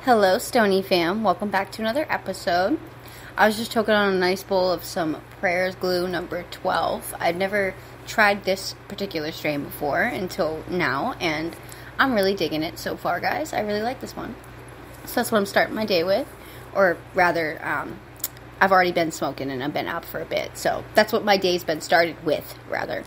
Hello, Stoney fam. Welcome back to another episode. I was just choking on a nice bowl of some Prayers Glue number 12. I'd never tried this particular strain before until now, and I'm really digging it so far, guys. I really like this one. So that's what I'm starting my day with. Or rather, I've already been smoking and I've been up for a bit. So that's what my day's been started with, rather.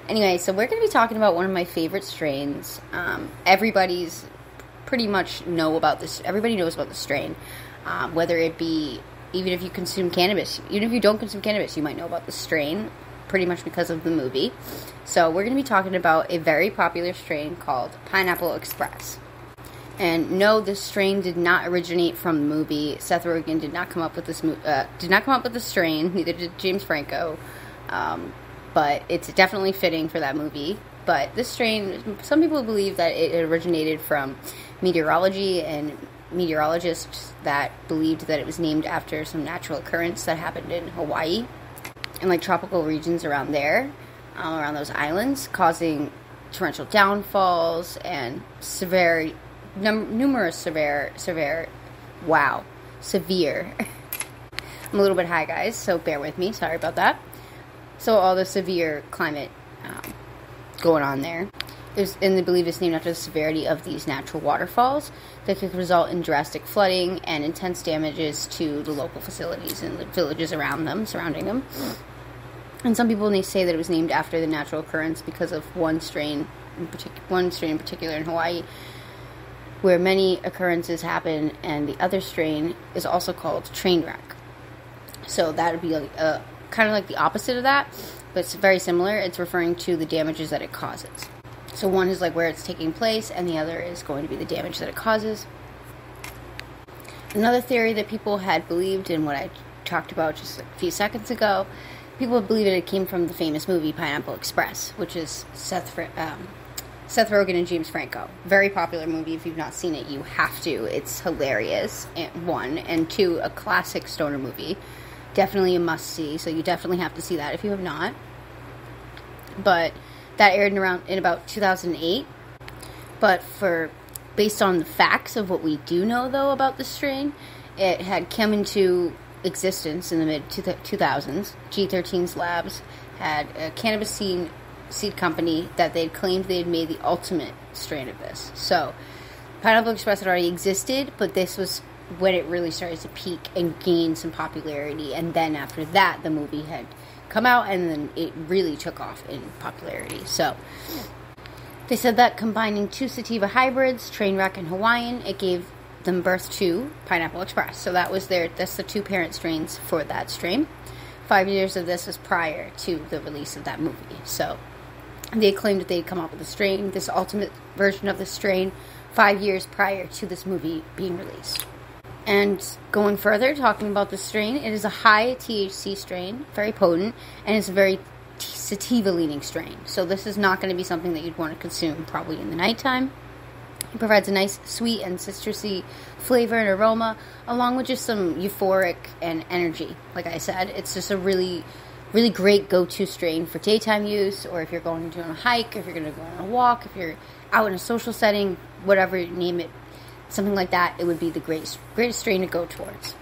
Anyway, so we're going to be talking about one of my favorite strains. Everybody's pretty much know about this. Everybody knows about the strain, whether it be even if you consume cannabis. Even if you don't consume cannabis, you might know about the strain pretty much because of the movie. So we're going to be talking about a very popular strain called Pineapple Express. And no, this strain did not originate from the movie. Seth Rogen did not come up with this. Did not come up with the strain. Neither did James Franco. But it's definitely fitting for that movie. But this strain, some people believe that it originated from meteorology and meteorologists that believed that it was named after some natural occurrence that happened in Hawaii and like tropical regions around there, around those islands, causing torrential downfalls and numerous severe. I'm a little bit high, guys, so bear with me. Sorry about that. So all the severe climate going on there. And they believe it's named after the severity of these natural waterfalls that could result in drastic flooding and intense damages to the local facilities and the villages surrounding them. And some people may say that it was named after the natural occurrence because of one strain in particular in Hawaii, where many occurrences happen, and the other strain is also called train wreck. So that would be kind of like the opposite of that, but it's very similar. It's referring to the damages that it causes. So one is like where it's taking place, and the other is going to be the damage that it causes. Another theory that people had believed, in what I talked about just a few seconds ago, people believe that it came from the famous movie Pineapple Express, which is Seth Rogen and James Franco. Very popular movie. If you've not seen it, you have to. It's hilarious, one. And two, a classic stoner movie. Definitely a must-see, so you definitely have to see that if you have not. But that aired in about 2008. But based on the facts of what we do know, though, about the strain, it had come into existence in the mid-2000s. G13's Labs had a cannabis seed company that they'd claimed they had made the ultimate strain of this. So Pineapple Express had already existed, but this was when it really started to peak and gain some popularity. And then after that, the movie had come out, and then it really took off in popularity. So they said that combining two sativa hybrids, Trainwreck and Hawaiian, it gave them birth to Pineapple Express. So that's the two parent strains for that strain. 5 years of this was prior to the release of that movie. So they claimed that they'd come up with this ultimate version of the strain 5 years prior to this movie being released. And going further, talking about the strain, it is a high THC strain, very potent, and it's a very sativa-leaning strain. So this is not going to be something that you'd want to consume probably in the nighttime. It provides a nice sweet and citrusy flavor and aroma, along with just some euphoric and energy. Like I said, it's just a really, really great go-to strain for daytime use, or if you're going to on a hike, if you're going to go on a walk, if you're out in a social setting, whatever you name it. Something like that, it would be the greatest strain to go towards.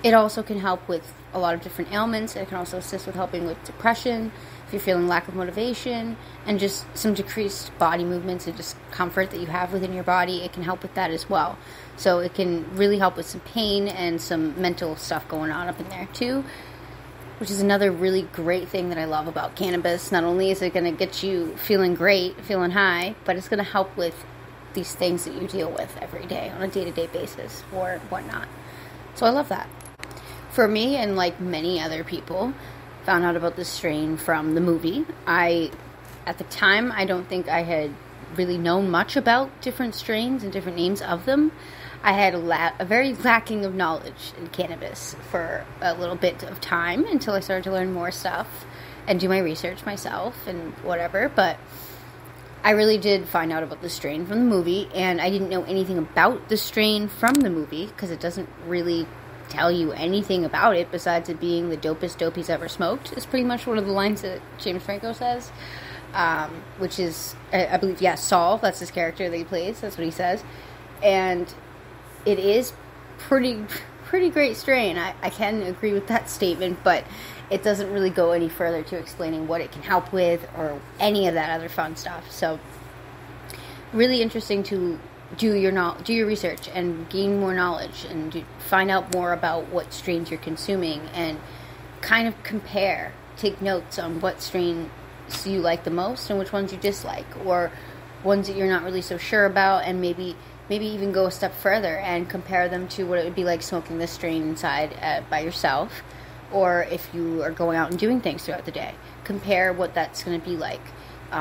It also can help with a lot of different ailments. It can also assist with helping with depression, if you're feeling lack of motivation, and just some decreased body movements and discomfort that you have within your body. It can help with that as well. So it can really help with some pain and some mental stuff going on up in there too, which is another really great thing that I love about cannabis. Not only is it going to get you feeling great, feeling high, but it's going to help with these things that you deal with every day on a day-to-day basis or whatnot. So I love that. For me, and like many other people, found out about this strain from the movie. At the time, I don't think I had really known much about different strains and different names of them. I had a very lacking of knowledge in cannabis for a little bit of time until I started to learn more stuff and do my research myself and whatever, but I really did find out about the strain from the movie, and I didn't know anything about the strain from the movie because it doesn't really tell you anything about it besides it being the dopest dope he's ever smoked. It's pretty much one of the lines that James Franco says, which is, I believe, Saul, that's his character that he plays, that's what he says. And it is pretty great strain. I can agree with that statement, but it doesn't really go any further to explaining what it can help with or any of that other fun stuff. So really interesting to do your research and gain more knowledge and find out more about what strains you're consuming and kind of compare, take notes on what strains you like the most and which ones you dislike, or ones that you're not really so sure about, and maybe even go a step further and compare them to what it would be like smoking this strain inside by yourself, or if you are going out and doing things throughout the day. Compare what that's going to be like.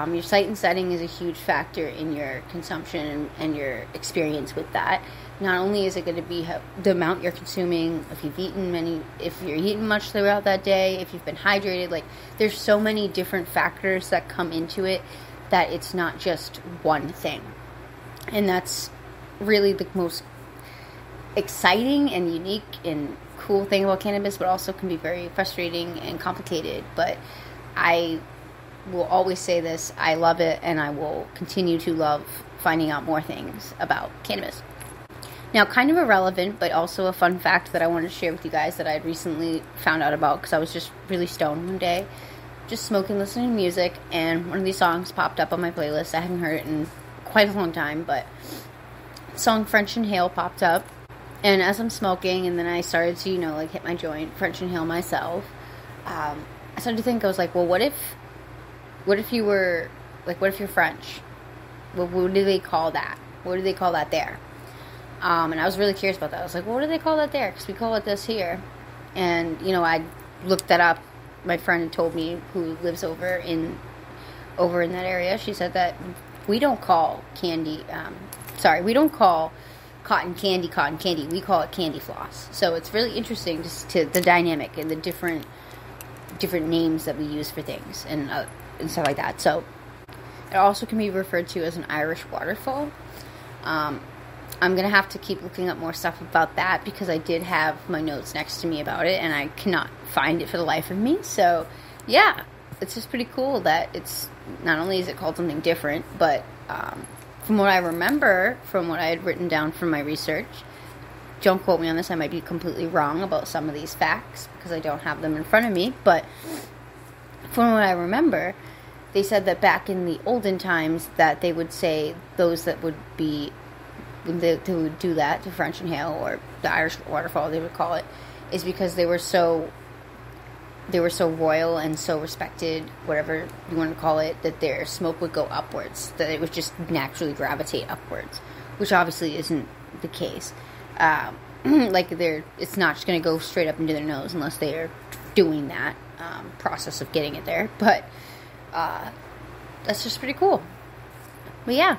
Your site and setting is a huge factor in your consumption and your experience with that. Not only is it going to be the amount you're consuming, if you're eating much throughout that day, if you've been hydrated, like there's so many different factors that come into it that it's not just one thing. And that's really the most exciting and unique and cool thing about cannabis, but also can be very frustrating and complicated. But I will always say this: I love it, and I will continue to love finding out more things about cannabis. Now, kind of irrelevant, but also a fun fact that I wanted to share with you guys that I had recently found out about because I was just really stoned one day, just smoking, listening to music, and one of these songs popped up on my playlist. I haven't heard it in quite a long time, but the song French Inhale popped up, and as I'm smoking, and then I started to, hit my joint, French Inhale myself, I started to think, I was like, well, what if you're French? What do they call that? What do they call that there? And I was really curious about that. I was like, well, what do they call that there? Because we call it this here. And, I looked that up. My friend told me, who lives over in that area, she said that we don't call we don't call cotton candy. We call it candy floss. So it's really interesting just to the dynamic and the different names that we use for things and stuff like that. So it also can be referred to as an Irish waterfall. I'm going to have to keep looking up more stuff about that because I did have my notes next to me about it and I cannot find it for the life of me. So yeah, it's just pretty cool that it's not only is it called something different, but from what I remember, from what I had written down from my research, don't quote me on this, I might be completely wrong about some of these facts because I don't have them in front of me, but from what I remember, they said that back in the olden times that they would say those that would be, they would do that, the French Inhale or the Irish waterfall they would call it, is because they were so royal and so respected, whatever you want to call it, that their smoke would go upwards, that it would just naturally gravitate upwards, which obviously isn't the case. It's not just going to go straight up into their nose unless they are doing that process of getting it there. But that's just pretty cool. But yeah,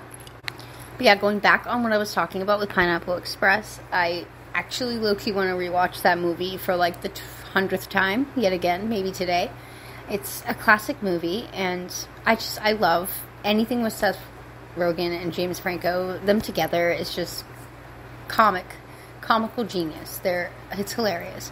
going back on what I was talking about with Pineapple Express, I actually low-key want to rewatch that movie for like the 100th time yet again, maybe today. It's a classic movie, and I love anything with Seth Rogen and James Franco. Them together is just comical genius. It's hilarious.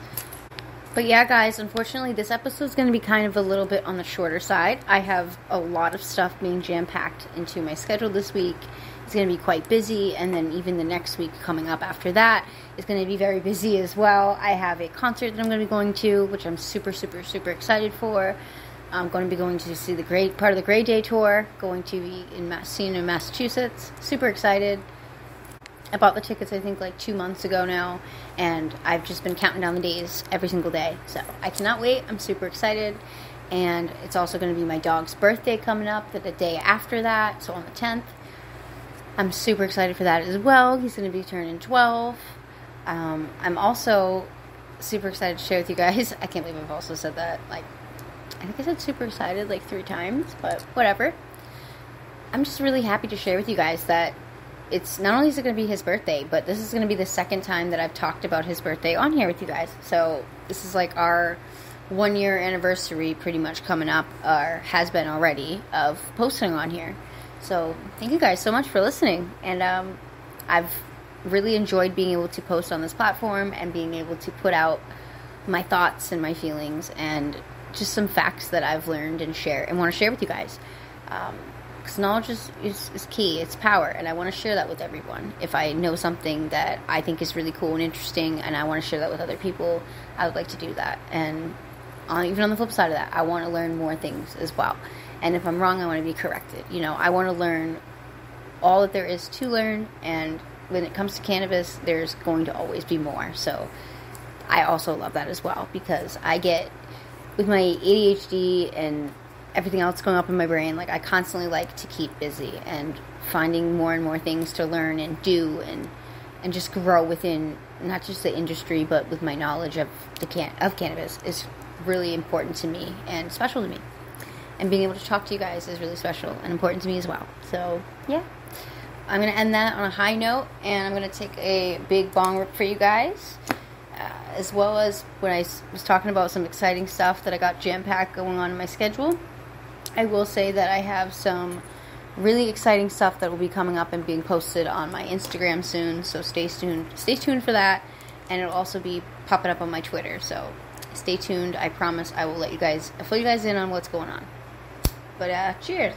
But yeah, guys, unfortunately, this episode is going to be kind of a little bit on the shorter side. I have a lot of stuff being jam-packed into my schedule this week. It's going to be quite busy, and then even the next week coming up after that is going to be very busy as well. I have a concert that I'm going to be going to, which I'm super, super, super excited for. I'm going to be going to see the part of the Grey Day tour, going to be in Massachusetts. Super excited. I bought the tickets, I think, like 2 months ago now, and I've just been counting down the days every single day. So I cannot wait. I'm super excited. And it's also going to be my dog's birthday coming up the day after that, so on the 10th. I'm super excited for that as well. He's going to be turning 12. I'm also super excited to share with you guys. I can't believe I've also said that. I think I said super excited 3 times, but whatever. I'm just really happy to share with you guys that it's not only is it going to be his birthday, but this is going to be the second time that I've talked about his birthday on here with you guys. So this is our 1-year anniversary pretty much coming up, or has been already, of posting on here. So thank you guys so much for listening. And I've really enjoyed being able to post on this platform and being able to put out my thoughts and my feelings and just some facts that I've learned and want to share with you guys. Because knowledge is key. It's power. And I want to share that with everyone. If I know something that I think is really cool and interesting and I want to share that with other people, I would like to do that. And even on the flip side of that, I want to learn more things as well. And if I'm wrong, I want to be corrected. I want to learn all that there is to learn. And when it comes to cannabis, there's going to always be more. So I also love that as well, because I get, with my ADHD and everything else going up in my brain, like, I constantly like to keep busy and finding more and more things to learn and do and just grow within not just the industry, but with my knowledge of cannabis is really important to me and special to me. And being able to talk to you guys is really special and important to me as well. So, yeah. I'm going to end that on a high note, and I'm going to take a big bong rip for you guys. As well as when I was talking about some exciting stuff that I got jam-packed going on in my schedule, I will say that I have some really exciting stuff that will be coming up and being posted on my Instagram soon, so stay tuned for that, and it'll also be popping up on my Twitter, so stay tuned. I promise I will fill you guys in on what's going on. But cheers.